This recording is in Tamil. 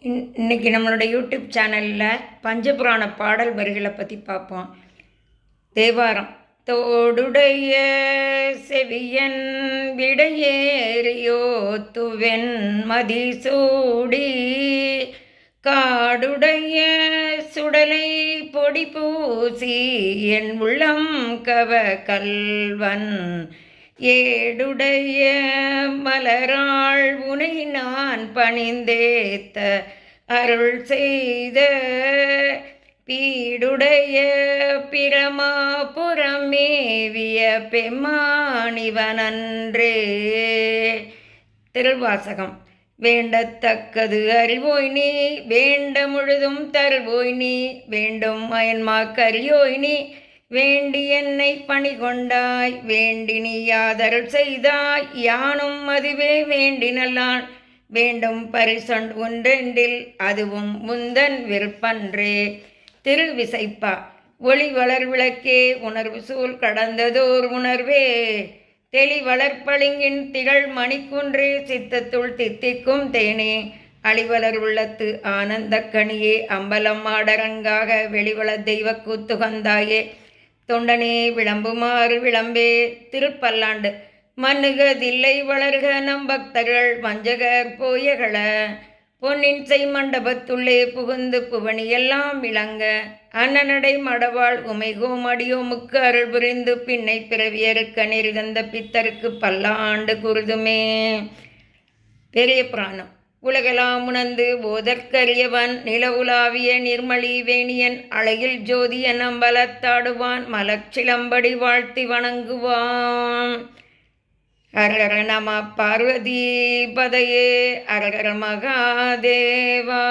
இன்னைக்கு நம்மளோட யூடியூப் சேனலில் பஞ்சபுராண பாடல் வரிகளை பற்றி பார்ப்போம். தேவாரம். தோடுடைய செவியன் விடையேறியோ துவென் மதிசூடி காடுடைய சுடலை பொடி பூசி என் உள்ளம் கவ கல்வன் ஏடுடைய மலராள் உனை நான் பணிந்தேத்த அருள் செய்த பீடுடைய பிரமாபுரமேவிய பெம்மானிவனன்றே. திருவாசகம். வேண்டத்தக்கது அறிவோய் நீ வேண்ட முழுதும் தருவோய் நீ வேண்டும் அயன்மாக்கரியோய் நீ வேண்டி என்னை பணி கொண்டாய் வேண்டி நீ யாதருள் செய்தாய் யானும் அதுவே வேண்டினலான் வேண்டும் பரிசொன் ஒன்றெண்டில் அதுவும் முந்தன் விருப்பன்றே. திருவிசைப்பா. ஒளி வளர் விளக்கே உணர்வு சூழ் கடந்ததோர் உணர்வே தெளிவளர்பளிங்கின் திகழ் மணிக்குன்றே சித்தத்துள் தித்திக்கும் தேனே அழிவலர் உள்ளத்து ஆனந்தக்கணியே அம்பலம் ஆடரங்காக வெளிவள தெய்வ கூத்துகந்தாயே தொண்டனே விளம்புமாறு விளம்பே. திருப்பல்லாண்டு. மன்னுகதில்லை வளர்க நம் பக்தர்கள் வஞ்சகர் போயகள பொன்னின் செய் மண்டபத்துள்ளே புகுந்து புவனியெல்லாம் விளங்க அன்னநடை மடவாள் உமைகோம் அடியோமுக்கு அருள் புரிந்து பின்னை பிறவியருக்க நெறிதந்த பித்தருக்கு பல்லாண்டு குருதுமே. பெரிய புராணம். உலகெல்லாம் உணர்ந்து ஓதற்கரியவன் நில உலாவிய நிர்மலி வேணியன் அழகில் ஜோதியன் அம்பலத்தாடுவான் மலச்சிலம்படி வாழ்த்தி வணங்குவான். ஹரஹர நம பார்வதி பதையே ஹரஹர மகாதேவா.